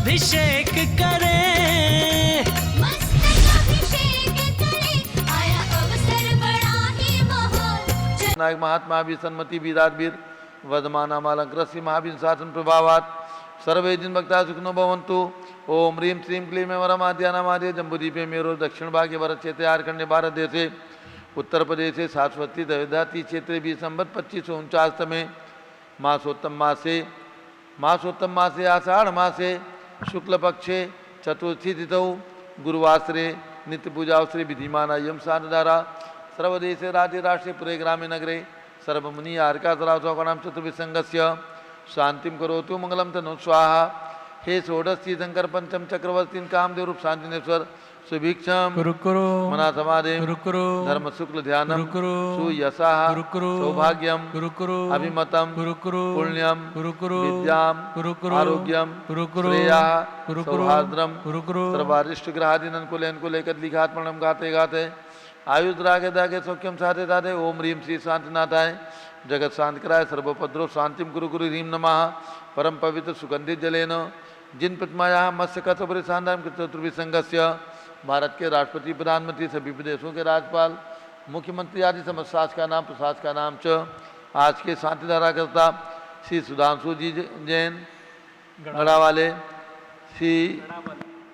अभिषेक करें, मस्तक अभिषेक करें, आया अवसर बड़ा ही महान। नायक महात्मा भी सन्मति वीराधीर वदमानामालंकृष्य महावीर शासन प्रभावात सर्वे जिन भक्ता सुखनो भवन्तु। ओम ह्रीं श्रीं क्लीं वरमाद्यानामाद्य जम्बूदीपे मेरो दक्षिण भागे वरक्षेत्रे आर्कण्डे भारत देशे उत्तर प्रदेशे सारस्वती दविधाती क्षेत्रे भी संवत 2549 में मासोत्तम मासे आषाढ़ मासे शुक्ल पक्षे चतुर्थी तिथौ गुरुवासरे नित्य पूजावसरे विधिमान यम सानदारा सर्वदेशे राज्य राष्ट्रे पुरे ग्रामे नगरे सर्वमुनि आर्कासरासौकणां चतुर्विसंगस्य शांतिम करोतु मंगलम तनु स्वाहा। हे षोडशी शंकर पंचम चक्रवर्ती कामदेव रूप शांतिनेश्वर सुभिक्षम कुरुकुरु मना समाधि कुरुकुरु धर्म शुक्ल ध्यानम कुरुकुरु सुयसा कुरुकुरु सौभाग्यम कुरुकुरु अभिमतम कुरुकुरु पुण्यम कुरुकुरु विद्याम कुरुकुरु आरोग्यम कुरुकुरु श्रेया कुरुकुरु सौहार्द्रम कुरुकुरु सर्वारिष्ट ग्रहादीन को लेकर लिखात्मणम गाते गाते आयुध रागे दागे सौख्यम साधे दादे। ओम ह्रीं श्री शांतिनाथाय जगत शांत कराय सर्वोपद्रव शांतिम गुरु गुरु ह्रीं नमः। परम पवित्र सुगंधित जलेन जिन प्रतिमाया मत्स्य कथोपरि शानदार चतुर्विसंगस्य भारत के राष्ट्रपति प्रधानमंत्री सभी प्रदेशों के राज्यपाल मुख्यमंत्री आदि समस्त प्रशासक का नाम च आज के शांति धाराकर्ता श्री सुधांशु जी जैन गढ़ावाले, श्री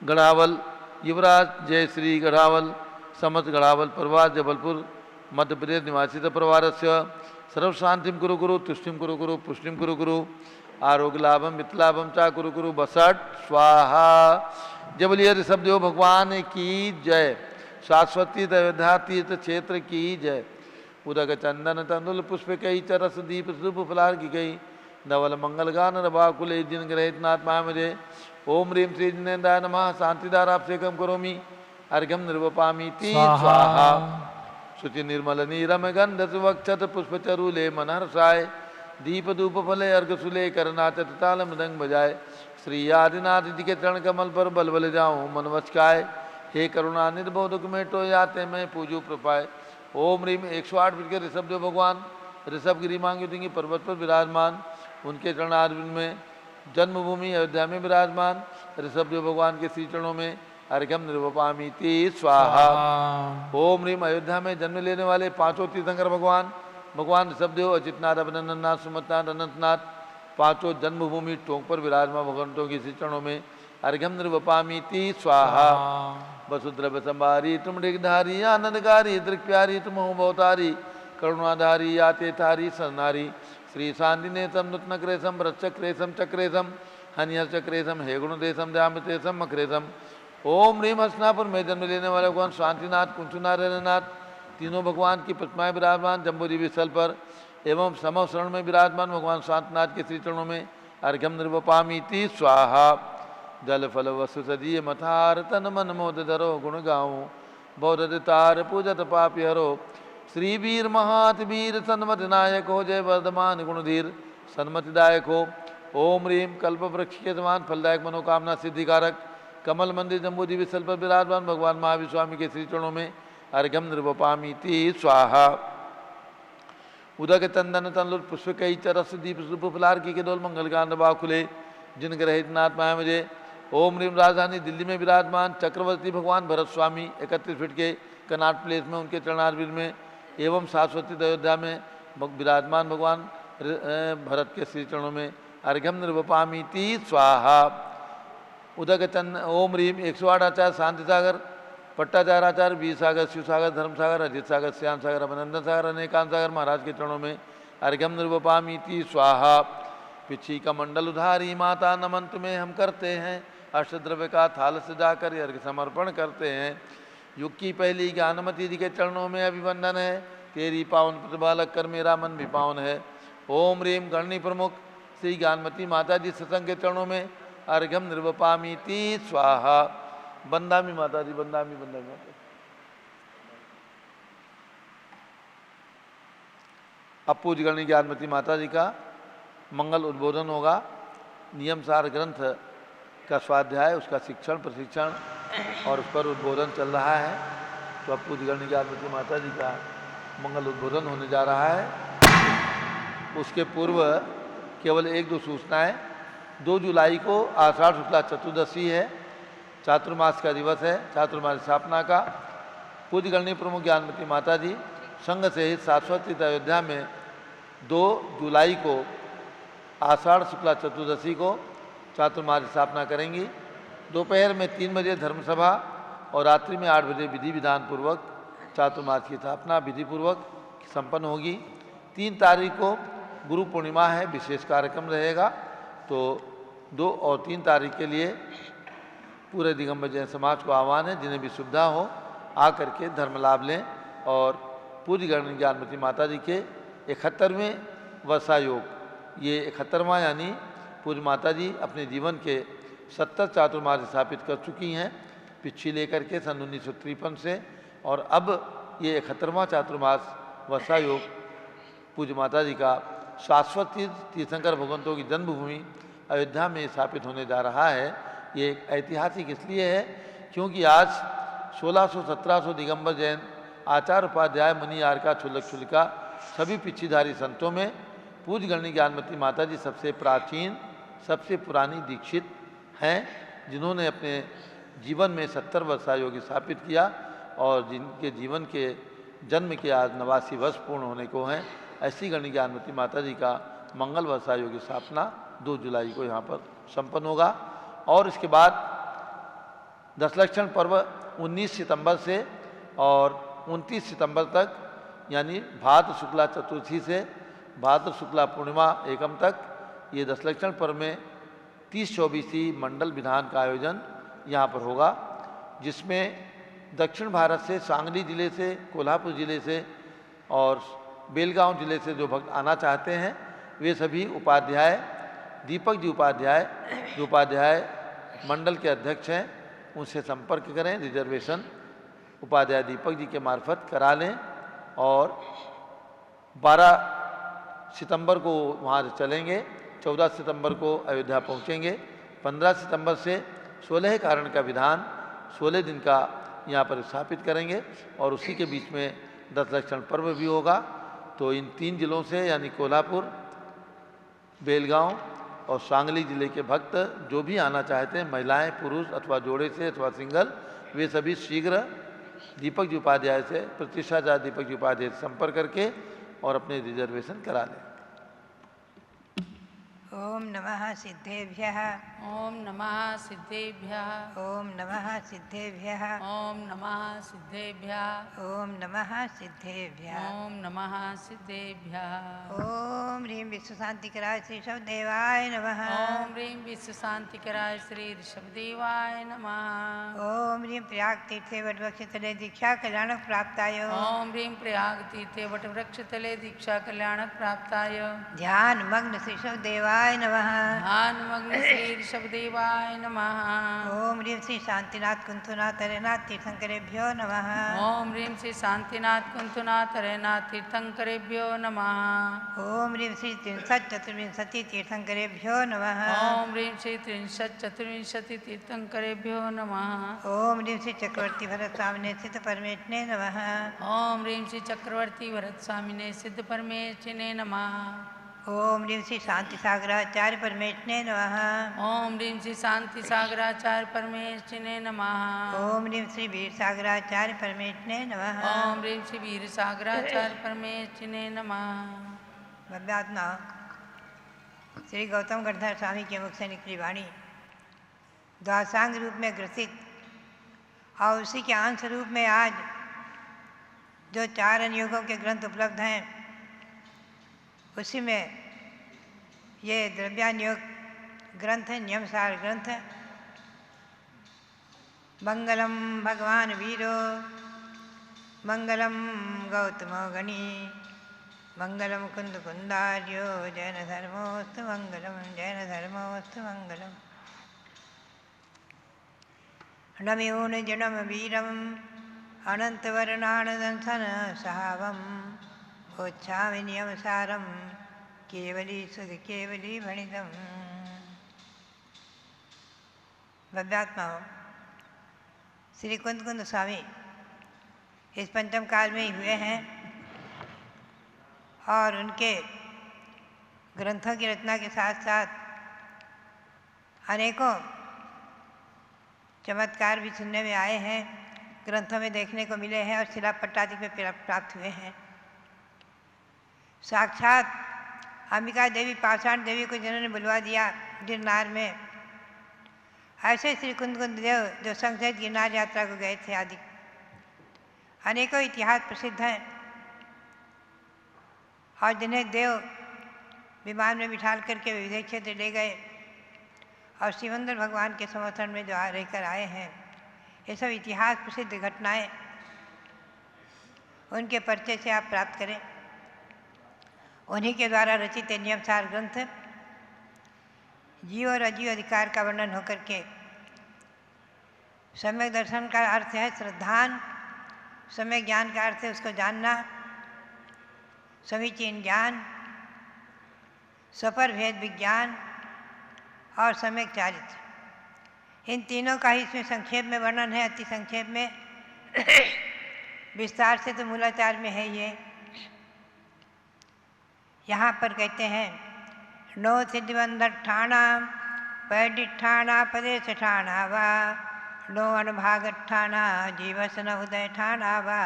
गढ़ावल युवराज जय श्री गढ़ावल समस्त गढ़ावल परिवार जबलपुर मध्य प्रदेश निवासित परिवार से सर्व शांतिम कुरु गुरु तुष्टिम कुरु गुरु पुष्टिम कुरु गुरु आरोग्य लाभम मित्रलाभम चा कुरु गुरु बसट स्वाहा। जय बोलिए ऋषभ देव भगवान की जय। शाश्वती दयोध्या तीर्थ क्षेत्र की जय। उदक चंदन तंदुल पुष्प कई चरस दीप शुभ फलार की गई नवल मंगल गान रबाकुले जिन ग्रहित नात्मा मुझे। ओम ह्रीं श्री जिनेन्द्राय नमः। शांतिदाराभिषेकम करोमि अर्घ्यम निर्वपामीति स्वाहा। शुचि निर्मल नीरम गंध सुवक्षत पुष्पचरूले मनहर्षाय दीप धूप फले अर्घ सुले करनाचत ताल मृदंग बजाए। श्री आदिनाथ जी के चरण कमल पर बल बल जाऊं मन वचकाए। हे करुणा निर्भव दुख मेटो याते मैं पूजू प्रपाए। ओम ह्रीं 108 फीट के ऋषभ देव भगवान ऋषभ गिरी मांगी पर्वत पर विराजमान उनके चरणारविंद में जन्मभूमि अयोध्या में विराजमान ऋषभ देव भगवान के श्री चरणों में अर्घ्यम निर्वपामीति स्वाहा। ओम ह्रीं अयोध्या में जन्म लेने वाले पांचों तीर्थंकर भगवान ऋषभदेव अचितनाथ अभिनंदननाथ सुमतनाथ अनंतनाथ पांचों जन्मभूमि टोंक पर विराजमान भगवंतों के श्री चरणों में अर्घ्यम निर्वपामीति स्वाहा। वसुद्रव्य संभारी तुम ऋगधारी आनंदकारी दृक्प्यारी तुम बहुतारी करुणाधारी याते थारी सरनारी श्री शांतिनेशम नूतनक्रेशम वृक्षक्रेशम चक्रेशम हनिहर्चक्रेशम हे गुणदेशम दयामतेशम मकरेशम। ओम ह्रीं हसनापुर में जन्म लेने वाले भगवान शांतिनाथ कुंचनारायणनाथ तीनों भगवान की प्रतिमाएं विराजमान जम्बूद्वीप स्थल पर एवं समव शरण में विराजमान भगवान शांतनाथ के श्री चरणों में अर्घ्यम निर्वपामीति स्वाहा। जल फल वसु सदीय मथार तन मन मोद धरो गुण गाऊं बौद्ध तार पूजत पापी हरो। श्री वीर महात वीर सन्मति नायक हो जय वर्धमान गुणधीर सन्मतिदायक हो। ओम ह्रीं कल्प वृक्ष के समान फलदायक मनोकामना सिद्धिकारक कमल मंदिर जम्बूद्वीप स्थल पर विराजमान भगवान महावीर स्वामी के श्री चरणों में अर्घ्यम निर्वपामीति स्वाहा। उदक चंदन तनलुट पुष्प कई चरस दीप शुभ फलार की केदोल मंगल गान बाखुले जिन ग्रहित नाथ माया मुझे। ओम ह्रीं राजधानी दिल्ली में विराजमान चक्रवर्ती भगवान भरत स्वामी 31 फीट के कनाट प्लेस में उनके चरणारविंद में एवं शाश्वती अयोध्या में विराजमान भगवान भरत के श्री चरणों में अर्घ्यम निर्वपामीति स्वाहा। उदक चंद ओम ह्रीं 108 आचार्य शांति सागर पट्टाचार्य आचार्य वीर सागर शिव सागर धर्म सागर अजित सागर श्याम सागर अभिनंदन सागर अनेकांत सागर महाराज के चरणों में अर्घ्यम निर्वपामीति स्वाहा। पिछी का मंडल उधारी माता नमन तुम्हें हम करते हैं अष्टद्रव्य का थाल सजाकर अर्घ समर्पण करते हैं। युग की पहली ज्ञानमती जी के चरणों में अभिवंदन है तेरी पावन प्रतिभा लग कर मेरा मन भी पावन है। ओम ह्रीं गणनी प्रमुख श्री ज्ञानमती माता जी सत्संग के चरणों में अर्घ्यम निर्वपामीति स्वाहा। बंदामी माता जी बंदामी माता। अब पूज्य गणनी ज्ञानमती माता जी का मंगल उद्बोधन होगा। नियम सार ग्रंथ का स्वाध्याय उसका शिक्षण प्रशिक्षण और उस पर उद्बोधन चल रहा है। तो अब पूज्य गणनी ज्ञानमती माता जी का मंगल उद्बोधन होने जा रहा है। उसके पूर्व केवल एक दो सूचनाएं। 2 जुलाई को आषाढ़ शुक्ला चतुर्दशी है, चातुर्मास का दिवस है, चातुर्मास स्थापना का। पूज्य गणनीय प्रमुख ज्ञानमती माता जी संघ से हित शाश्वत अयोध्या में 2 जुलाई को आषाढ़ शुक्ला चतुर्दशी को चातुर्मास स्थापना करेंगी। दोपहर में 3 बजे धर्मसभा और रात्रि में 8 बजे विधि विधान पूर्वक चातुर्मास की स्थापना विधि पूर्वक संपन्न होगी। 3 तारीख को गुरु पूर्णिमा है, विशेष कार्यक्रम रहेगा। तो 2 और 3 तारीख के लिए पूरे दिगंबर जैन समाज को आह्वान है, जिन्हें भी सुविधा हो आकर के धर्म लाभ लें और पूज्य गणनीय ज्ञानमती माता जी के 71वें वर्षा योग, ये 71वां यानी पूज्य माता जी अपने जीवन के 70 चातुर्मास स्थापित कर चुकी हैं, पिछी लेकर के सन 1953 से, और अब ये 71वां चातुर्मास वर्षा योग पूज्य माता जी का शाश्वत तीर्थंकर भगवंतों की जन्मभूमि अयोध्या में स्थापित होने जा रहा है। ये एक ऐतिहासिक इसलिए है क्योंकि आज 1600-1700 दिगंबर जैन आचार्य उपाध्याय मुनि आर्का छुल्लक छुलिका सभी पिछीधारी संतों में पूज्य गणनीय ज्ञानमती माता जी सबसे प्राचीन, सबसे पुरानी दीक्षित हैं, जिन्होंने अपने जीवन में 70 वर्षा योग स्थापित किया और जिनके जीवन के जन्म के आज 89 वर्ष पूर्ण होने को हैं। ऐसी गणनीय ज्ञानमती माता जी का मंगल वर्षा योग की स्थापना 2 जुलाई को यहाँ पर संपन्न होगा। और इसके बाद दशलक्षण पर्व 19 सितंबर से और 29 सितंबर तक, यानी भाद्र शुक्ला चतुर्थी से भाद्र शुक्ला पूर्णिमा एकम तक, ये दशलक्षण पर्व में 30-24 मंडल विधान का आयोजन यहाँ पर होगा, जिसमें दक्षिण भारत से सांगली जिले से, कोल्हापुर जिले से और बेलगांव जिले से जो भक्त आना चाहते हैं वे सभी उपाध्याय, दीपक जी उपाध्याय जो उपाध्याय मंडल के अध्यक्ष हैं उनसे संपर्क करें, रिजर्वेशन उपाध्याय दीपक जी के मार्फत करा लें। और 12 सितंबर को वहाँ से चलेंगे, 14 सितंबर को अयोध्या पहुँचेंगे, 15 सितंबर से 16 कारण का विधान 16 दिन का यहाँ पर स्थापित करेंगे और उसी के बीच में दशलक्षण पर्व भी होगा। तो इन 3 जिलों से यानी कोल्हापुर, बेलगांव और सांगली जिले के भक्त जो भी आना चाहते हैं, महिलाएं, पुरुष अथवा जोड़े से अथवा सिंगल, वे सभी शीघ्र दीपक जी उपाध्याय से, प्रतिष्ठा दीपक जी उपाध्याय से संपर्क करके और अपने रिजर्वेशन करा लें। ओम नमः सिद्धेभ्यः। ओम नमः सिद्धेभ्यः। ओम नमः सिद्धेभ्यः। ओम नमः सिद्धेभ्यः। ओम नमः सिद्धेभ्यः। ओम नमः सिद्धेभ्यः। ओम ह्रीं विश्व शांतिकराय श्री शब्देवाय नमः। ओम ह्रीं विश्व शांतिकराय श्री ऋषभदेवाय नमः। ओम ह्रीं प्रयाग तीर्थे वटवृक्षतले दीक्षा कल्याणक प्राप्ताय। ओम ह्रीं प्रयाग तीर्थे वटवृक्षतले दीक्षा कल्याणक प्राप्ताय। ध्यान मग्न श्री शब्देवाय नमः। ध्यान मग्न श्री ऋषभदेवाय नमः। ओम ह्रीं श्री शांतिनाथ कुंथुनाथ हरेनाथ तीर्थंकरेभ्यो नमः। ओम ह्रीं श्री शांतिनाथ कुंथुनाथ हरेनाथ तीर्थंकरेभ्यो नमः। ओम ह्रीं श्री त्रिंशत् चतुर्विंशति तीर्थंकरेभ्यो नमः। ओम ह्रीं श्री त्रिंशत् चतुर्विंशति तीर्थंकरेभ्यो नमः। ओम ह्रीं श्री चक्रवर्ती भरत स्वामिने सिद्ध परमेष्ठिने नमः। ओम ह्रीं श्री चक्रवर्ती भरत स्वामिने सिद्ध परमेष्ठिने नमः। ओम ह्रीं श्री शांति सागराचार्य परमेष्ठिने नमः। ओम ह्रीं श्री शांति सागराचार्य परमेष्ठिने नमः। ओम ह्रीं श्री वीर सागराचार्य परमेष्ठिने नमः। ओम ह्रीं श्री वीर सागराचार्य परमेष्ठिने नमः। भव्यात्मा श्री गौतम गणधर स्वामी के मुख से निकली वाणी द्वासांग रूप में ग्रसित और उसी के अंश रूप में आज जो 4 अनुयोगों के ग्रंथ उपलब्ध हैं, उसी में ये द्रव्यानुयोग ग्रंथ है, नियमसार ग्रंथ है। मंगलम भगवान वीरो, मंगलम गौतमो गणी, मंगलम कुंद कुंदार्यो, जैन धर्मोस्तु मंगलम, जैन धर्मोस्तु मंगलम। नम्यून जनम वीरम अनंत वर्णानदंसन सहावम, गोच्छामि नियमसारम केवली सुध केवली भणितम। भव्यात्मा श्री कुंद कुंद स्वामी इस पंचम काल में ही हुए हैं और उनके ग्रंथों की रचना के साथ साथ अनेकों चमत्कार भी सुनने में आए हैं, ग्रंथों में देखने को मिले हैं और शिलापट्ट आदि में प्राप्त हुए हैं। साक्षात अंबिका देवी पाषाण देवी को जिन्होंने बुलवा दिया गिरनार में, ऐसे श्री कुंद देव जो संघ सहित गिरनार यात्रा को गए थे आदि अनेकों इतिहास प्रसिद्ध हैं और जिन्हें देव विमान में बिठाल करके विविध क्षेत्र ले गए और शिवंदर भगवान के समर्थन में जो रहकर आए हैं, ये सब इतिहास प्रसिद्ध घटनाएं, उनके परिचय से आप प्राप्त करें। उन्हीं के द्वारा रचित नियमसार ग्रंथ जीव और अजीव अधिकार का वर्णन होकर के सम्यक दर्शन का अर्थ है श्रद्धान, सम्यक ज्ञान का अर्थ है उसको जानना, समीचीन ज्ञान, सपर भेद विज्ञान और सम्यक चारित्र। इन तीनों का ही इसमें संक्षेप में वर्णन है, अति संक्षेप में। विस्तार से तो मूलाचार में है ये। यहाँ पर कहते हैं नो सिद्धिबंधठाणा पैडिठाणा पदेश ठाणा वा नो अनुभागठाणा जीवसन उदय ठाणा वा।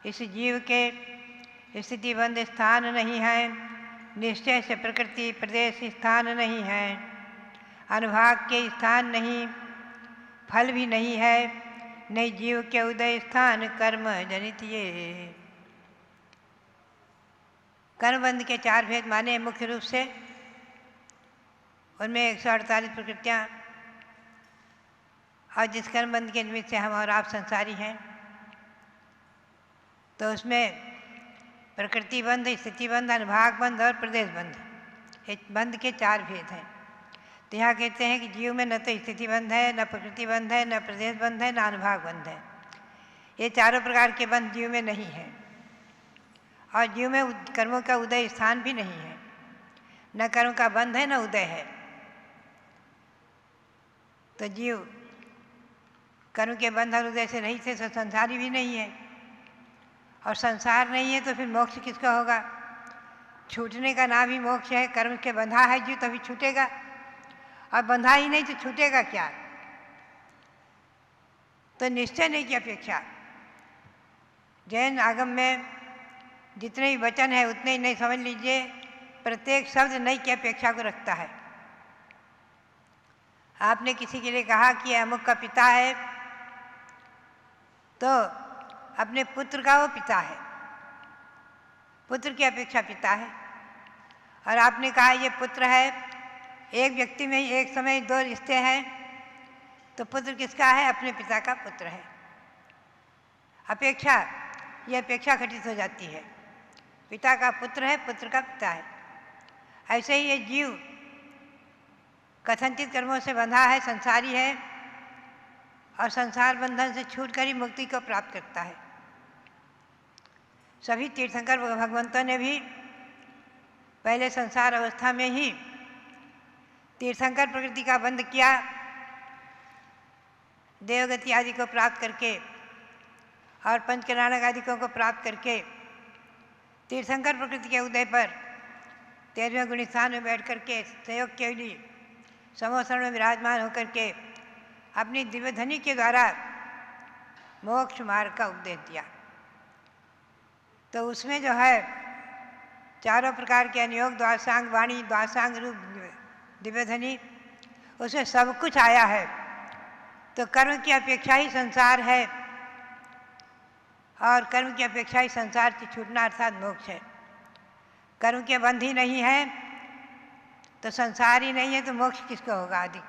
इस जीव के स्थितिबंध स्थान नहीं है, निश्चय से प्रकृति प्रदेश स्थान नहीं है, अनुभाग के स्थान नहीं, फल भी नहीं है, नहीं जीव के उदय स्थान कर्म जनित ये। कर्मबंध के चार भेद माने मुख्य रूप से, उनमें 148 प्रकृतियाँ, और जिस कर्मबंध के निमित्त से हम और आप संसारी हैं, तो उसमें प्रकृति बंध, स्थिति बंध, अनुभाग बंध और प्रदेश बंध, ये बंध के चार भेद हैं। तो यहाँ कहते हैं कि जीव में न तो स्थिति बंध है, न प्रकृति बंध है, न प्रदेश बंध है, न अनुभाग बंध है। ये चारों प्रकार के बंध जीव में नहीं है। और जीव में कर्मों का उदय स्थान भी नहीं है, न कर्म का बंध है न उदय है। तो जीव कर्म के बंध और उदय से रहित है, तो संसारी भी नहीं है। और संसार नहीं है तो फिर मोक्ष किसका होगा? छूटने का नाम ही मोक्ष है। कर्म के बंधा है जीव तभी छूटेगा, और बंधा ही नहीं तो छूटेगा क्या? तो निश्चय नहीं की अपेक्षा। जैन आगम में जितने ही वचन है उतने ही नहीं, समझ लीजिए प्रत्येक शब्द नहीं की अपेक्षा को रखता है। आपने किसी के लिए कहा कि अमुक का पिता है, तो अपने पुत्र का वो पिता है, पुत्र की अपेक्षा पिता है। और आपने कहा ये पुत्र है, एक व्यक्ति में ही एक समय दो रिश्ते हैं, तो पुत्र किसका है? अपने पिता का पुत्र है। अपेक्षा, ये अपेक्षा घटित हो जाती है। पिता का पुत्र है, पुत्र का पिता है। ऐसे ही ये जीव कथनचित कर्मों से बंधा है, संसारी है, और संसार बंधन से छूटकर ही मुक्ति को प्राप्त करता है। सभी तीर्थंकर भगवंतों ने भी पहले संसार अवस्था में ही तीर्थंकर प्रकृति का बंध किया, देवगति आदि को प्राप्त करके और पंचकल्याणक आदिकों को प्राप्त करके तीर्थंकर प्रकृति के उदय पर 13वें गुणी स्थान में बैठ करके सहयोग के लिए समोसरण में विराजमान होकर के अपनी दिव्य ध्वनि के द्वारा मोक्ष मार्ग का उपदेश दिया। तो उसमें जो है चारों प्रकार के अनुयोग, द्वासांग वाणी, द्वासांग रूप दिव्य ध्वनि, उसमें सब कुछ आया है। तो कर्म की अपेक्षा ही संसार है, और कर्म की अपेक्षा ही संसार से छूटना अर्थात मोक्ष है। कर्म के बंध ही नहीं है तो संसार ही नहीं है, तो मोक्ष किसको होगा आदि।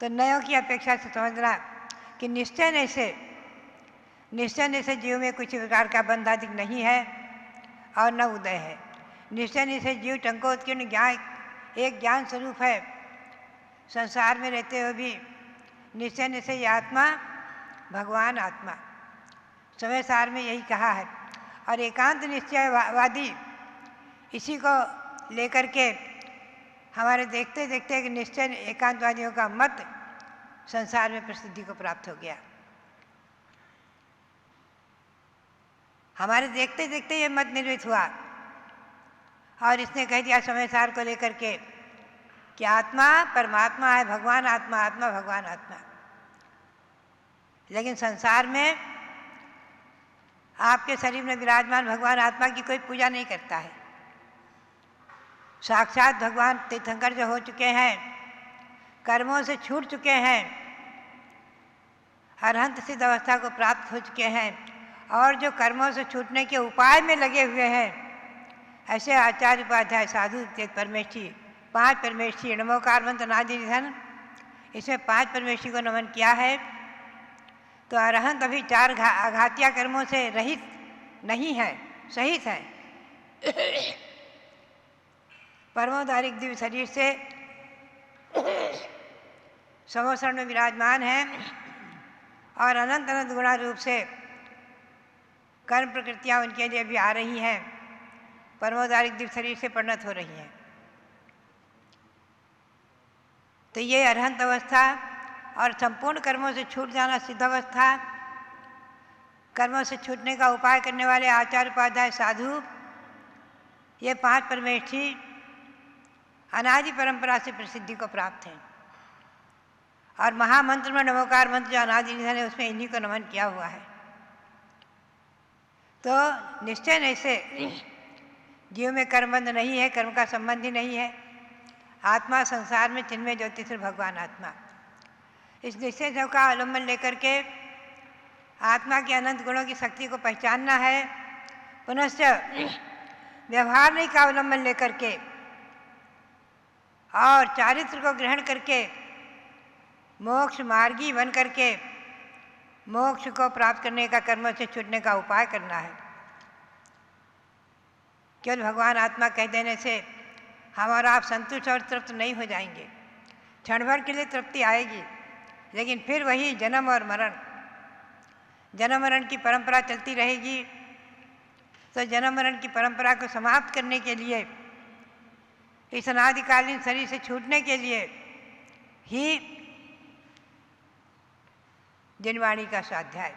तो नयों की अपेक्षा से समझना कि निश्चय से जीव में कुछ प्रकार का बंध अधिक नहीं है और न उदय है। निश्चय से जीव टंकोत्कीर्ण ज्ञान, एक ज्ञान स्वरूप है। संसार में रहते हुए भी निश्चय से ये आत्मा भगवान आत्मा, समय सार में यही कहा है। और एकांत निश्चयवादी इसी को लेकर के हमारे देखते देखते कि निश्चय एकांतवादियों का मत संसार में प्रसिद्धि को प्राप्त हो गया। हमारे देखते देखते ये मत निर्मित हुआ, और इसने कह दिया समय सार को लेकर के कि आत्मा परमात्मा है, भगवान आत्मा, आत्मा भगवान आत्मा। लेकिन संसार में आपके शरीर में विराजमान भगवान आत्मा की कोई पूजा नहीं करता है। साक्षात भगवान तीर्थंकर जो हो चुके हैं, कर्मों से छूट चुके हैं, अरहंत सिद्ध अवस्था को प्राप्त हो चुके हैं और जो कर्मों से छूटने के उपाय में लगे हुए हैं, ऐसे आचार्य उपाध्याय साधु परमेष्ठी, 5 परमेष्ठी, नमोकार मंत्र अनादि निधन, इसमें 5 परमेष्ठी को नमन किया है। तो अरहंत अभी 4 आघातिया कर्मों से रहित नहीं है, सहित है। परमोदारिक दिव्य शरीर से समोसरण में विराजमान है और अनंत अनंत गुणा रूप से कर्म प्रकृतियाँ उनके लिए भी आ रही हैं, परमोदारिक दिव्य शरीर से परिणत हो रही हैं। तो ये अरहंत अवस्था और संपूर्ण कर्मों से छूट जाना सिद्ध अवस्था, कर्मों से छूटने का उपाय करने वाले आचार्य उपाध्याय साधु, ये 5 परमेष्ठी अनादि परंपरा से प्रसिद्धि को प्राप्त हैं। और महामंत्र में नमोकार मंत्र जो अनादि निधन है, उसमें इन्हीं को नमन किया हुआ है। तो निश्चय नहीं से जीव में कर्मबंध नहीं है, कर्म का संबंध ही नहीं है। आत्मा संसार में चिन्मय ज्योति से भगवान आत्मा, इस निश्चय सब का अवलंबन लेकर के आत्मा के अनंत गुणों की शक्ति को पहचानना है। पुनश्च व्यवहार नहीं का अवलंबन लेकर के और चारित्र को ग्रहण करके मोक्ष मार्गी बन करके मोक्ष को प्राप्त करने का, कर्मों से छूटने का उपाय करना है। केवल भगवान आत्मा कह देने से हम और आप संतुष्ट और तृप्त नहीं हो जाएंगे। क्षण भर के लिए तृप्ति आएगी, लेकिन फिर वही जन्म और मरण, जन्म मरण की परंपरा चलती रहेगी। तो जन्म मरण की परंपरा को समाप्त करने के लिए, इस अनादिकालीन शरीर से छूटने के लिए ही जिनवाणी का स्वाध्याय।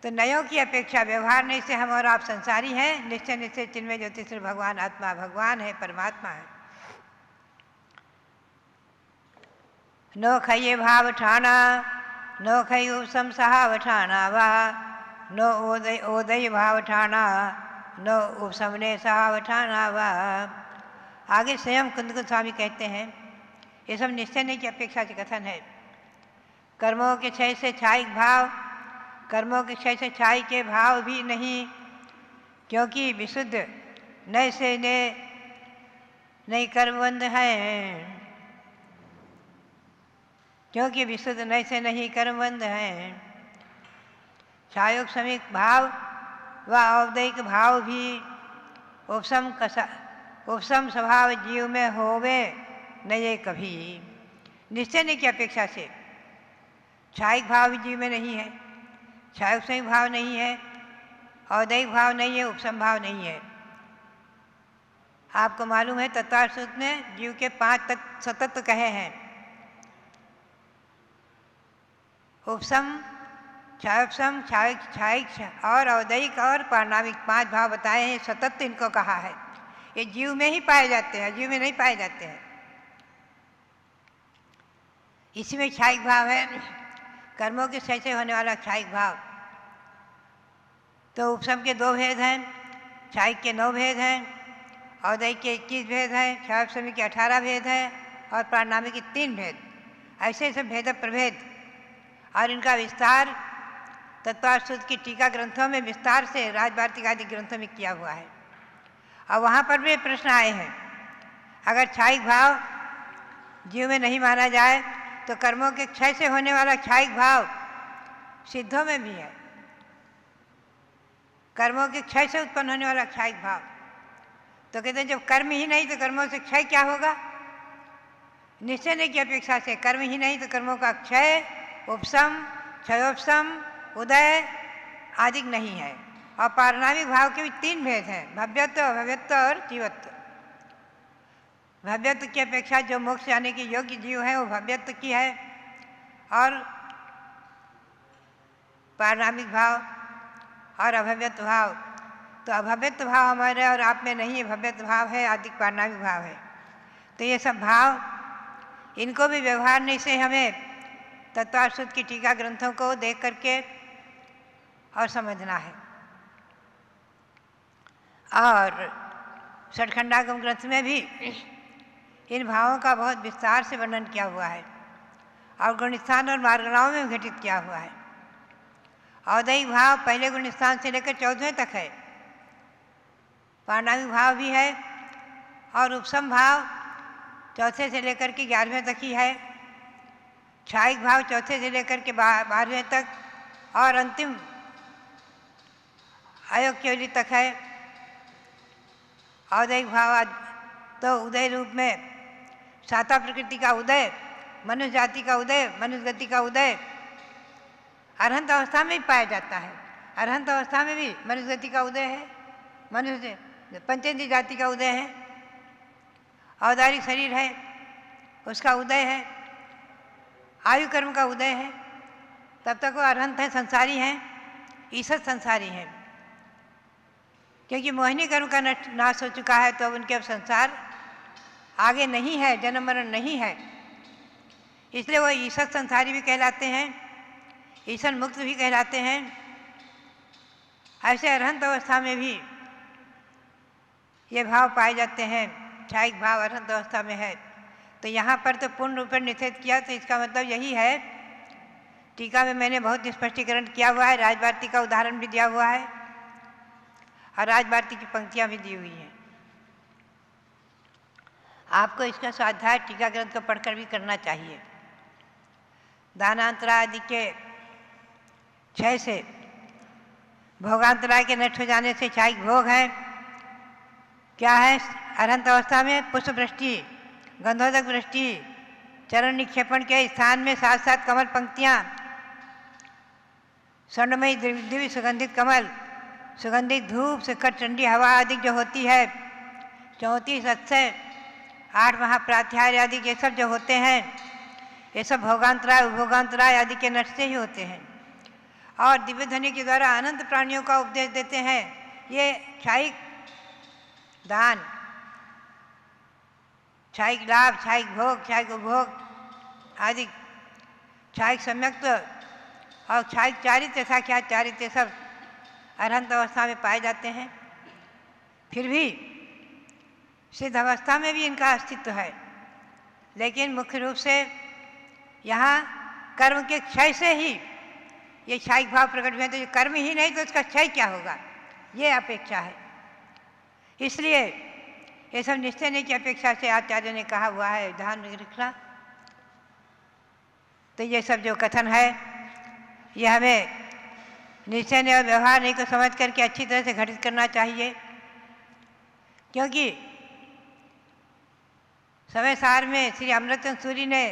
तो नयों की अपेक्षा व्यवहार नहीं से हम और आप संसारी हैं, निश्चय निश्चय चिन्मय ज्योति से भगवान आत्मा भगवान है, परमात्मा है। नो खये भाव ठाना, नो खयु समसहाव ठाना वा, नो ओदय ओदय भाव ठाना, नो उपसमने सहाव ठाना वा। आगे स्वयं कुंदकुंद स्वामी कहते हैं, ये सब निश्चय नहीं की अपेक्षा से कथन है। कर्मों के क्षय से क्षयिक भाव, कर्मों के क्षय से क्षय के भाव भी नहीं, क्योंकि विशुद्ध नए से नई कर्मबंध है, क्योंकि विशुद्ध नए से नहीं कर्मबंध है। क्षयोक समिक भाव व औदयिक भाव भी उपसम स्वभाव जीव में होवे नहीं कभी। निश्चय नहीं की अपेक्षा से क्षयिक भाव भी जीव में नहीं है, क्षयोक समिक भाव नहीं है, औदयिक भाव नहीं है, उपसम भाव नहीं है। आपको मालूम है तत्वार्थ सूत्र में जीव के 5 सतत्व कहे हैं। उपसम, क्षयोपसम, क्षयिक और औदयिक और पारणामिक 5 भाव बताए हैं। सतत्व इनको कहा है। ये जीव में ही पाए जाते हैं, जीव में नहीं पाए जाते हैं। इसी में क्षयिक भाव है, कर्मों के क्षय से होने वाला क्षयिक भाव। तो उपसम के 2 भेद हैं, क्षयिक के 9 भेद हैं, औदयिक के 21 भेद हैं, क्षयोपसमी के 18 भेद हैं और पारणामिक के 3 भेद। ऐसे सब भेद प्रभेद और इनका विस्तार तत्वार्थ सूत्र की टीका ग्रंथों में विस्तार से राजवार्तिक आदि ग्रंथों में किया हुआ है। और वहाँ पर भी प्रश्न आए हैं, अगर क्षयिक भाव जीव में नहीं माना जाए तो कर्मों के क्षय से होने वाला क्षयिक भाव सिद्धों में भी है। कर्मों के क्षय से उत्पन्न होने वाला क्षयिक भाव, तो कहते हैं जब कर्म ही नहीं तो कर्मों से क्षय क्या होगा। निश्चय नहीं की अपेक्षा से कर्म ही नहीं तो कर्मों का क्षय, उपसम, क्षयोपसम, उदय आदि नहीं है। और पारणामिक भाव के भी 3 भेद हैं, भव्यत्व, अभव्यत्व और जीवत्व। भव्यत्व की अपेक्षा जो मोक्ष जाने के योग्य जीव है वो भव्यत्व की है, और पारणामिक भाव और अभव्यत्व भाव। तो अभव्यत्व भाव हमारे और आप में नहीं है, भव्यत्व भाव है, आदि पारणामिक भाव है। तो ये सब भाव इनको भी व्यवहार से हमें तत्वार्थ की टीका ग्रंथों को देख करके और समझना है। और षटखंडागम ग्रंथ में भी इन भावों का बहुत विस्तार से वर्णन किया हुआ है और गुणस्थान और मार्गणाओं में घटित किया हुआ है। औदैहिक भाव पहले गुणस्थान से लेकर 14वें तक है, पांडाविक भाव भी है और उपसम भाव चौथे से लेकर के 11वें तक ही है, छायिक भाव चौथे से लेकर के 12वें तक और अंतिम अयोग्यवली तक है। औदैहिक भाव तो उदय रूप में साता प्रकृति का उदय, मनुष्य जाति का उदय, मनुष्य गति का उदय अरहंत अवस्था में भी पाया जाता है। अरहंत अवस्था में भी मनुष्य गति का उदय है, मनुष्य पंचेंद्रिय जाति का उदय है, औदारिक शरीर है उसका उदय है, आयु कर्म का उदय है, तब तक वो अरहंत हैं, संसारी हैं, ईसत संसारी हैं। क्योंकि मोहिनी कर्म का नाश हो चुका है तो अब उनके अब संसार आगे नहीं है, जन्म मरण नहीं है, इसलिए वो ईसत संसारी भी कहलाते हैं, ईसन मुक्त भी कहलाते हैं। ऐसे अरहंत अवस्था में भी ये भाव पाए जाते हैं, छायिक भाव अरहंत अवस्था में है। तो यहाँ पर तो पूर्ण रूप में निषेध किया, तो इसका मतलब यही है, टीका में मैंने बहुत स्पष्टीकरण किया हुआ है, राजभारती का उदाहरण भी दिया हुआ है और राजभारती की पंक्तियाँ भी दी हुई हैं। आपको इसका स्वाध्याय टीका ग्रंथ को पढ़कर भी करना चाहिए। दानांतरा आदि के क्षय से, भोगांतराय के नष्ट हो जाने से छायिक भोग है। क्या है? अरहंत अवस्था में पुष्प वृष्टि, गंधोदक वृष्टि, चरण निक्षेपण के स्थान में साथ साथ कमल पंक्तियाँ, स्वर्णमयी दिव्य सुगंधित कमल, सुगंधित धूप, शिखर चंडी हवा आदि जो होती है, 34 अक्षय, 8 महाप्राध्याय आदि ये सब जो होते हैं, ये सब भोगांतराय उपभोगांतराय आदि के नष्ट से ही होते हैं। और दिव्य ध्वनि के द्वारा अनंत प्राणियों का उपदेश देते हैं। ये छायिक दान, छायिक लाभ, छायिक भोग, छायिक उपभोग आदि, छायिक सम्यक्त्व और छायिक चारित्र्य, साक्षात चारित्र्य सब अरहंत अवस्था में पाए जाते हैं। फिर भी सिद्ध अवस्था में भी इनका अस्तित्व है, लेकिन मुख्य रूप से यहाँ कर्म के क्षय से ही ये छायिक भाव प्रकट हुए। तो कर्म ही नहीं तो इसका क्षय क्या होगा, ये अपेक्षा है। इसलिए ये सब निश्चय नहीं की अपेक्षा से आचार्य ने कहा हुआ है, ध्यान में रखना। तो ये सब जो कथन है ये हमें निश्चय ने और व्यवहार नहीं को समझ करके अच्छी तरह से घटित करना चाहिए। क्योंकि समय सार में श्री अमृतचंद सूरी ने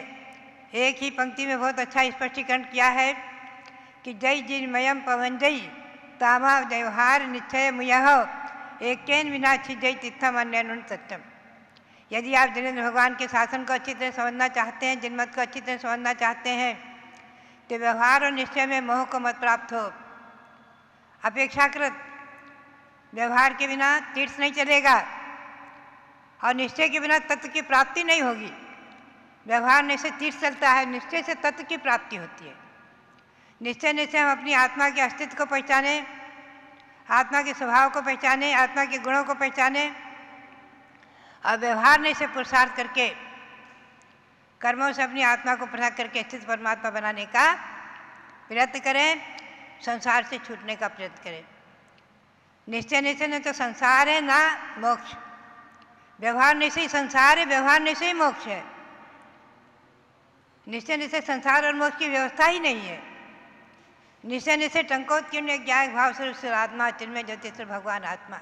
एक ही पंक्ति में बहुत अच्छा स्पष्टीकरण किया है कि जय जिन्मयम पवनजयी तामा व्यवहार निश्चय मुयह एकेन विना छिजय तिथम अन्यनुन सत्यम। यदि आप जिनेन्द्र भगवान के शासन को अच्छी तरह समझना चाहते हैं, जिनमत को अच्छी तरह समझना चाहते हैं, तो व्यवहार और निश्चय में मोह को मत प्राप्त हो। अपेक्षाकृत व्यवहार के बिना तीर्थ नहीं चलेगा और निश्चय के बिना तत्व की प्राप्ति नहीं होगी। व्यवहार से तीर्थ चलता है, निश्चय से तत्व की प्राप्ति होती है। निश्चय से हम अपनी आत्मा के अस्तित्व को पहचाने, आत्मा के स्वभाव को पहचाने, आत्मा के गुणों को पहचाने और व्यवहार से पुरुषार्थ करके कर्मों से अपनी आत्मा को प्रसाद करके स्थित परमात्मा बनाने का प्रयत्न करें, संसार से छूटने का प्रयत्न करें। निश्चय ने तो संसार है ना मोक्ष, व्यवहार से ही संसार है, व्यवहार से ही मोक्ष है। निश्चय से संसार और मोक्ष की व्यवस्था ही नहीं है। निश्चय से टंकोत्कीर्ण ज्ञान भाव स्वरूप आत्मा चिन्मय ज्योतिष भगवान आत्मा।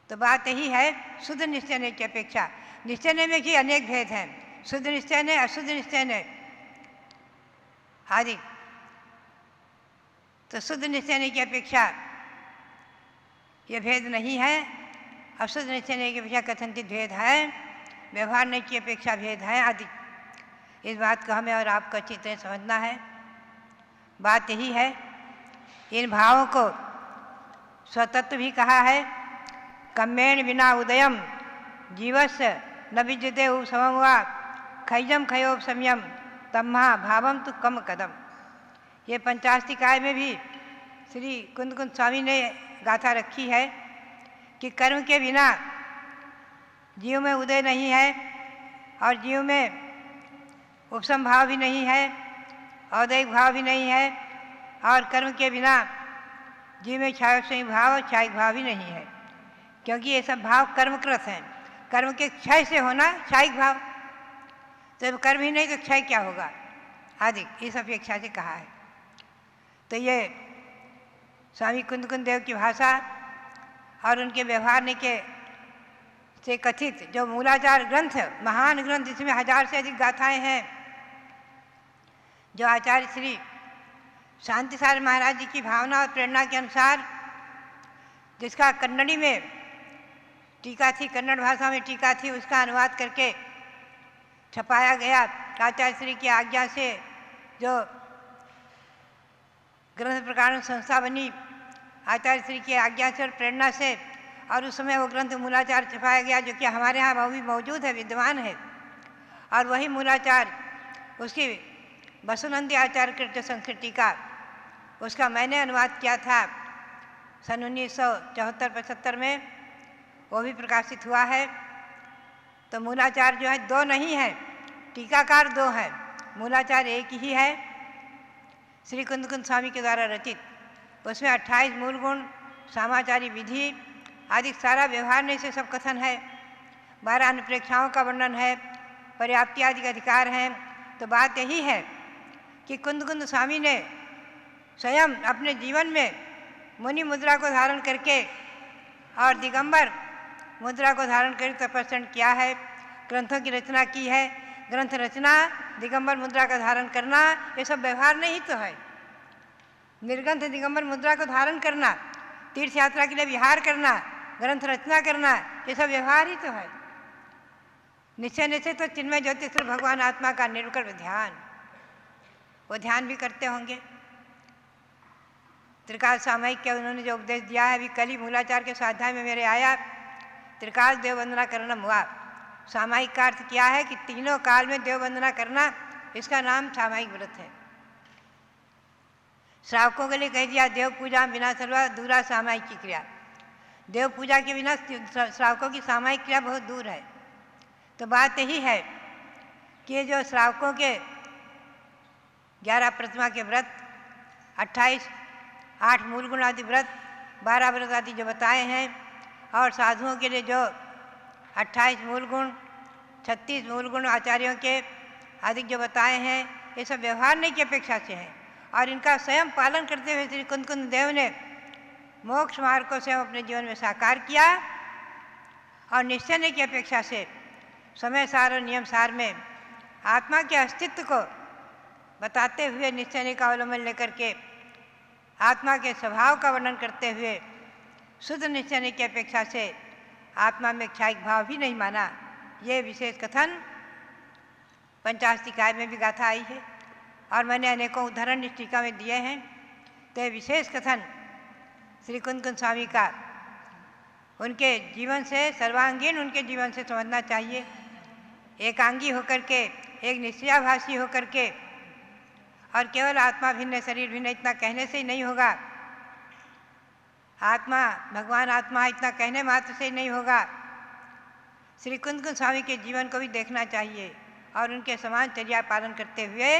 तो बात यही है, शुद्ध निश्चय की अपेक्षा निश्चय में भी अनेक भेद हैं। शुद्ध निश्चय ने, अशुद्ध निश्चय ने आदि। तो शुद्ध निश्चय की अपेक्षा ये भेद नहीं है, अशुद्ध निश्चय की अपेक्षा कथनचित भेद है, व्यवहार नहीं की अपेक्षा भेद है आदि। इस बात को हमें और आपको अच्छी तरह समझना है। बात यही है, इन भावों को स्वतत्व भी कहा है। कम्मेण विना उदयम जीवस्य न विद्यते समम वा खैजम खयोप संयम तम्हा भावम तु कम कदम। ये पंचाशती काय में भी श्री कुंद कुंद स्वामी ने गाथा रखी है कि कर्म के बिना जीव में उदय नहीं है और जीव में उपसम भाव भी नहीं है, औदैहिक भाव भी नहीं है, और कर्म के बिना जीव में क्षय भाव और क्षयिक भाव भी नहीं है, क्योंकि ये सब भाव कर्मकृत हैं। कर्म के क्षय से होना क्षयिक भाव, तो जब कर्म ही नहीं तो क्षय क्या होगा आदि, इस अपेक्षा से कहा है। तो ये स्वामी कुंद कुंद देव की भाषा और उनके व्यवहार के से कथित जो मूलाचार ग्रंथ, महान ग्रंथ, इसमें 1000 से अधिक गाथाएं हैं, जो आचार्य श्री शांतिसार महाराज जी की भावना और प्रेरणा के अनुसार, जिसका कन्नड़ी में टीका थी, कन्नड़ भाषा में टीका थी, उसका अनुवाद करके छपाया गया। आचार्य श्री की आज्ञा से जो ग्रंथ प्रकाशन संस्था बनी, आचार्य श्री की आज्ञा से और प्रेरणा से, और उस समय वो ग्रंथ मूलाचार छपाया गया, जो कि हमारे यहाँ वो भी मौजूद है, विद्यमान है। और वही मूलाचार, उसकी बसुनंदी आचार्य कृत संस्कृत टीका, उसका मैंने अनुवाद किया था सन 1974-75 में, वो भी प्रकाशित हुआ है। तो मूलाचार जो है 2 नहीं है, टीकाकार 2 है, मूलाचार एक ही है, श्री कुंद कुंद स्वामी के द्वारा रचित। उसमें 28 मूल गुण, सामाचारी विधि आदि सारा व्यवहार में से सब कथन है, 12 अनुप्रेक्षाओं का वर्णन है, पर्याप्ति आदि का अधिकार है। तो बात यही है कि कुंद कुंद स्वामी ने स्वयं अपने जीवन में मुनि मुद्रा को धारण करके और दिगंबर मुद्रा को धारण कर तपस्या किया है, ग्रंथों की रचना की है। ग्रंथ रचना, दिगंबर मुद्रा का धारण करना, ये सब व्यवहार नहीं तो है। निर्ग्रंथ दिगंबर मुद्रा को धारण करना, तीर्थ यात्रा के लिए विहार करना, ग्रंथ रचना करना, ये सब व्यवहार ही तो है। निश्चय निश्चय तो चिन्मय ज्योतिष भगवान आत्मा का निर्विकल्प ध्यान, वो ध्यान भी करते होंगे। त्रिकाल सामयिक के उन्होंने जो उपदेश दिया है, अभी कल ही मूलाचार के स्वाध्याय में मेरे आया, त्रिकाल देव वंदना करना हुआ। सामायिक का अर्थ क्या है कि तीनों काल में देव वंदना करना, इसका नाम सामायिक व्रत है। श्रावकों के लिए कह दिया देव पूजा बिना सर्वा दूरा सामायिक की क्रिया। देव पूजा के बिना श्रावकों की सामायिक क्रिया बहुत दूर है। तो बात यही है कि जो श्रावकों के 11 प्रतिमा के व्रत, 28 8 मूल गुण आदि व्रत, 12 व्रत आदि जो बताए हैं, और साधुओं के लिए जो 28 मूल गुण, 36 मूल गुण आचार्यों के अधिक जो बताए हैं, ये सब व्यवहार नहीं की अपेक्षा से हैं। और इनका स्वयं पालन करते हुए श्री कुंद कुंद देव ने मोक्ष मार्ग को स्वयं अपने जीवन में साकार किया, और निश्चय की अपेक्षा से समय सार और नियम सार में आत्मा के अस्तित्व को बताते हुए निश्चय का अवलंबन लेकर के आत्मा के स्वभाव का वर्णन करते हुए शुद्ध निश्चय की अपेक्षा से आत्मा में क्षयिक भाव भी नहीं माना। ये विशेष कथन पंचाशती काय में भी गाथा आई है, और मैंने अनेकों उदाहरण इस टीका में दिए हैं। तो ये विशेष कथन श्री कुंद कुंद स्वामी का उनके जीवन से, सर्वांगीण उनके जीवन से समझना चाहिए। एकांगी होकर के, एक निश्चयाभासी होकर के, और केवल आत्मा भिन्न शरीर भिन्न इतना कहने से ही नहीं होगा, आत्मा भगवान आत्मा इतना कहने मात्र से ही नहीं होगा। श्री कुंद कुंद स्वामी के जीवन को भी देखना चाहिए, और उनके समान चर्या पालन करते हुए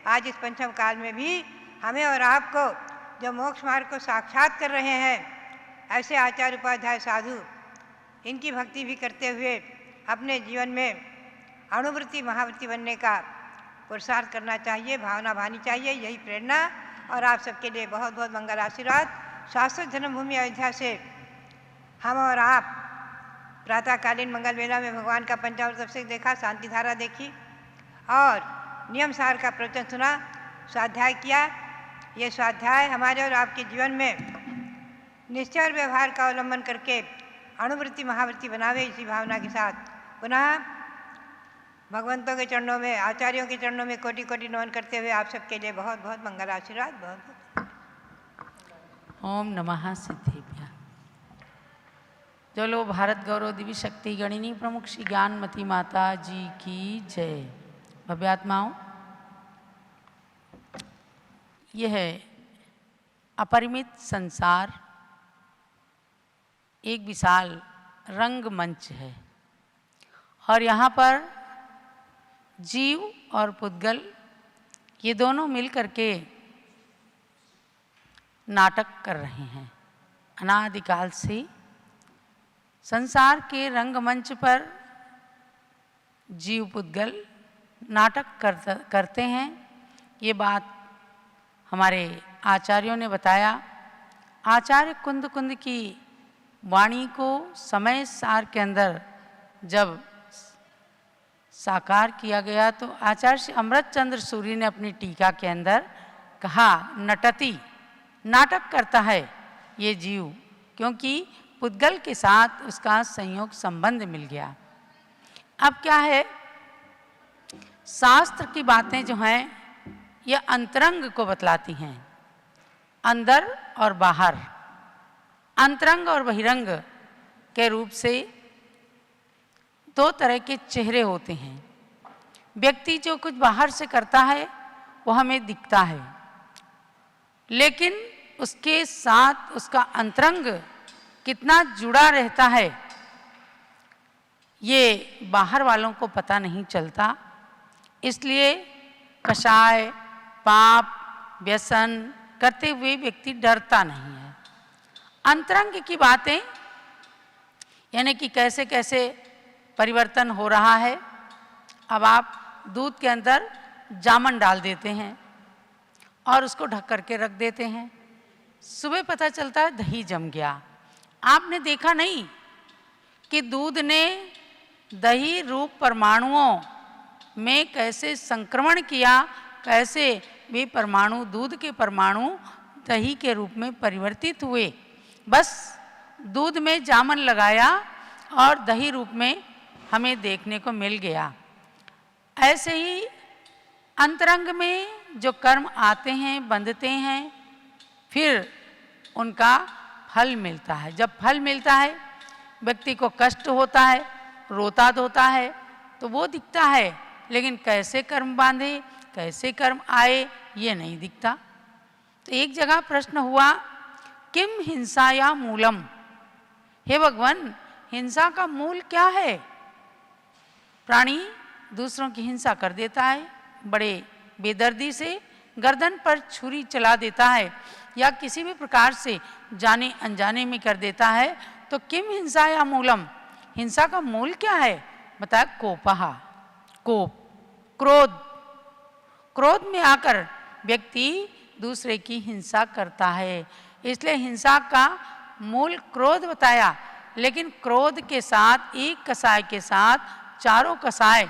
आज इस पंचम काल में भी हमें और आपको जो मोक्ष मार्ग को साक्षात कर रहे हैं, ऐसे आचार्य उपाध्याय साधु, इनकी भक्ति भी करते हुए अपने जीवन में अणुवृत्ति महावृत्ति बनने का पुरुषार्थ करना चाहिए, भावना भानी चाहिए। यही प्रेरणा और आप सबके लिए बहुत बहुत मंगल आशीर्वाद। शाश्वत जन्मभूमि अयोध्या से हम और आप प्रातःकालीन मंगल वेला में भगवान का पंचामृत अभिषेक देखा, शांति धारा देखी, और नियम सार का प्रवचन सुना, स्वाध्याय किया। ये स्वाध्याय हमारे और आपके जीवन में निश्चय और व्यवहार का अवलंबन करके अणुवृत्ति महावृत्ति बनावे, इसी भावना के साथ पुनः भगवंतों के चरणों में, आचार्यों के चरणों में कोटि कोटि नमन करते हुए आप सबके लिए बहुत बहुत मंगल आशीर्वाद। बहुत बहुत ओम नमः सिद्धेभ्यः। जो लो भारत गौरव दिव्य शक्ति गणिनी प्रमुख श्री ज्ञानमती माता जी की जय। भव्यात्माओं, यह अपरिमित संसार एक विशाल रंगमंच है और यहाँ पर जीव और पुद्गल ये दोनों मिलकर के नाटक कर रहे हैं। अनादिकाल से संसार के रंगमंच पर जीव पुद्गल नाटक करते हैं। ये बात हमारे आचार्यों ने बताया। आचार्य कुंद कुंद की वाणी को समय सार के अंदर जब साकार किया गया तो आचार्य श्री अमृत चंद्र सूरी ने अपनी टीका के अंदर कहा, नटति, नाटक करता है ये जीव, क्योंकि पुद्गल के साथ उसका संयोग संबंध मिल गया। अब क्या है, शास्त्र की बातें जो हैं ये अंतरंग को बतलाती हैं, अंदर और बाहर, अंतरंग और बहिरंग के रूप से दो तरह के चेहरे होते हैं। व्यक्ति जो कुछ बाहर से करता है वो हमें दिखता है, लेकिन उसके साथ उसका अंतरंग कितना जुड़ा रहता है ये बाहर वालों को पता नहीं चलता। इसलिए कषाय, पाप, व्यसन करते हुए व्यक्ति डरता नहीं है। अंतरंग की बातें यानी कि कैसे कैसे परिवर्तन हो रहा है। अब आप दूध के अंदर जामन डाल देते हैं और उसको ढक करके रख देते हैं, सुबह पता चलता है दही जम गया। आपने देखा नहीं कि दूध ने दही रूप परमाणुओं में कैसे संक्रमण किया, कैसे वे परमाणु, दूध के परमाणु दही के रूप में परिवर्तित हुए। बस दूध में जामन लगाया और दही रूप में हमें देखने को मिल गया। ऐसे ही अंतरंग में जो कर्म आते हैं, बंधते हैं, फिर उनका फल मिलता है। जब फल मिलता है व्यक्ति को कष्ट होता है, रोता धोता है, तो वो दिखता है, लेकिन कैसे कर्म बांधे, कैसे कर्म आए ये नहीं दिखता। तो एक जगह प्रश्न हुआ, किम हिंसाया मूलम, हे भगवान हिंसा का मूल क्या है? प्राणी दूसरों की हिंसा कर देता है, बड़े बेदर्दी से गर्दन पर छुरी चला देता है या किसी भी प्रकार से जाने अनजाने में कर देता है। तो किम हिंसा या मूलम, हिंसा का मूल क्या है? बताया कोपहा, कोप, क्रोध। क्रोध में आकर व्यक्ति दूसरे की हिंसा करता है, इसलिए हिंसा का मूल क्रोध बताया। लेकिन क्रोध के साथ, एक कसाय के साथ चारों कसाय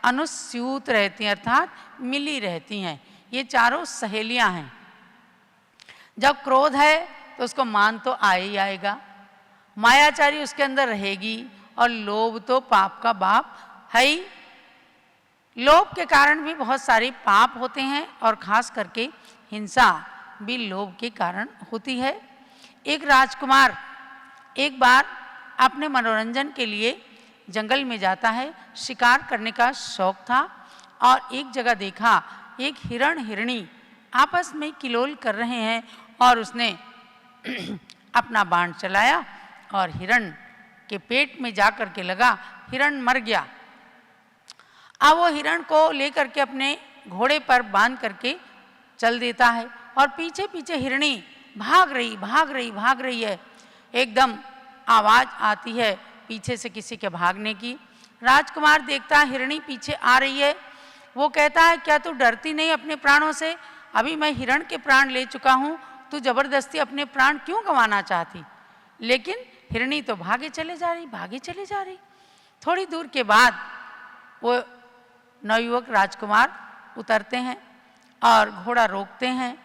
अनुस्यूत रहती हैं, अर्थात मिली रहती हैं। ये चारों सहेलियां हैं। जब क्रोध है तो उसको मान तो आ ही आएगा, मायाचारी उसके अंदर रहेगी, और लोभ तो पाप का बाप है ही। लोभ के कारण भी बहुत सारे पाप होते हैं और खास करके हिंसा भी लोभ के कारण होती है। एक राजकुमार एक बार अपने मनोरंजन के लिए जंगल में जाता है, शिकार करने का शौक था, और एक जगह देखा एक हिरण हिरणी आपस में किलोल कर रहे हैं, और उसने अपना बाण चलाया और हिरण के पेट में जाकर के लगा, हिरण मर गया। अब वो हिरण को लेकर के अपने घोड़े पर बांध करके चल देता है, और पीछे पीछे हिरणी भाग रही है। एकदम आवाज आती है पीछे से किसी के भागने की। राजकुमार देखता है हिरणी पीछे आ रही है, वो कहता है क्या तू डरती नहीं अपने प्राणों से? अभी मैं हिरण के प्राण ले चुका हूँ, तू जबरदस्ती अपने प्राण क्यों गंवाना चाहती? लेकिन हिरणी तो भागे चले जा रही। थोड़ी दूर के बाद वो नवयुवक राजकुमार उतरते हैं और घोड़ा रोकते हैं।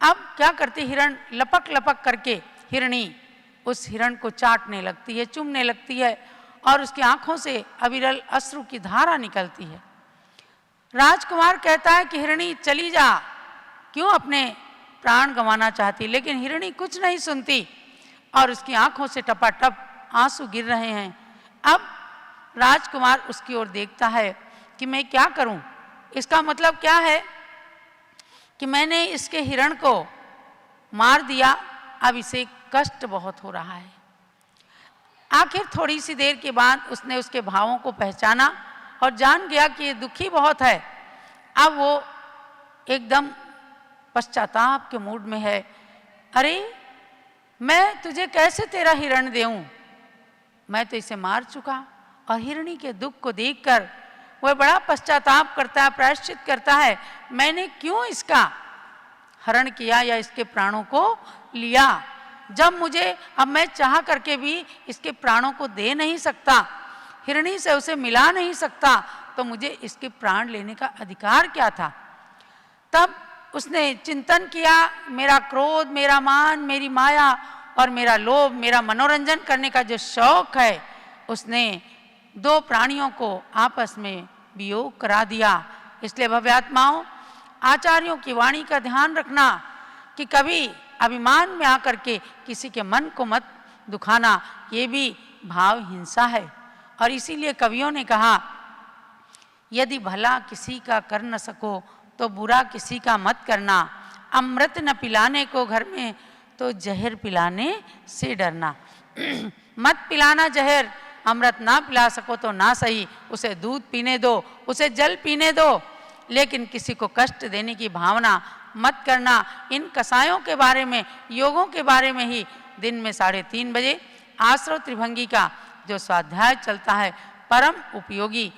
अब क्या करते, हिरण लपक करके हिरणी उस हिरण को चाटने लगती है, चूमने लगती है, और उसकी आंखों से अविरल अश्रु की धारा निकलती है। राजकुमार कहता है कि हिरणी चली जा, क्यों अपने प्राण गंवाना चाहती? लेकिन हिरणी कुछ नहीं सुनती और उसकी आंखों से टपाटप आंसू गिर रहे हैं। अब राजकुमार उसकी ओर देखता है कि मैं क्या करूं। इसका मतलब क्या है कि मैंने इसके हिरण को मार दिया, अब इसे कष्ट बहुत हो रहा है। आखिर थोड़ी सी देर के बाद उसने उसके भावों को पहचाना और जान गया कि ये दुखी बहुत है। अब वो एकदम पश्चाताप के मूड में है। अरे मैं तुझे कैसे तेरा हिरण देऊं, मैं तो इसे मार चुका। और हिरणी के दुख को देखकर वह बड़ा पश्चाताप करता है, प्रायश्चित करता है, मैंने क्यों इसका हरण किया या इसके प्राणों को लिया, जब मुझे अब मैं चाह करके भी इसके प्राणों को दे नहीं सकता, हिरणी से उसे मिला नहीं सकता, तो मुझे इसके प्राण लेने का अधिकार क्या था। तब उसने चिंतन किया, मेरा क्रोध, मेरा मान, मेरी माया और मेरा लोभ, मेरा मनोरंजन करने का जो शौक है, उसने दो प्राणियों को आपस में वियोग करा दिया। इसलिए भव्यात्माओं, आचार्यों की वाणी का ध्यान रखना कि कभी अभिमान में आकर के किसी के मन को मत दुखाना, ये भी भाव हिंसा है। और इसीलिए कवियों ने कहा, यदि भला किसी का कर न सको तो बुरा किसी का मत करना, अमृत न पिलाने को घर में तो जहर पिलाने से डरना। मत पिलाना जहर, अमृत ना पिला सको तो ना सही, उसे दूध पीने दो, उसे जल पीने दो, लेकिन किसी को कष्ट देने की भावना मत करना। इन कसायों के बारे में, योगों के बारे में ही दिन में 3:30 बजे आश्रव त्रिभंगी का जो स्वाध्याय चलता है, परम उपयोगी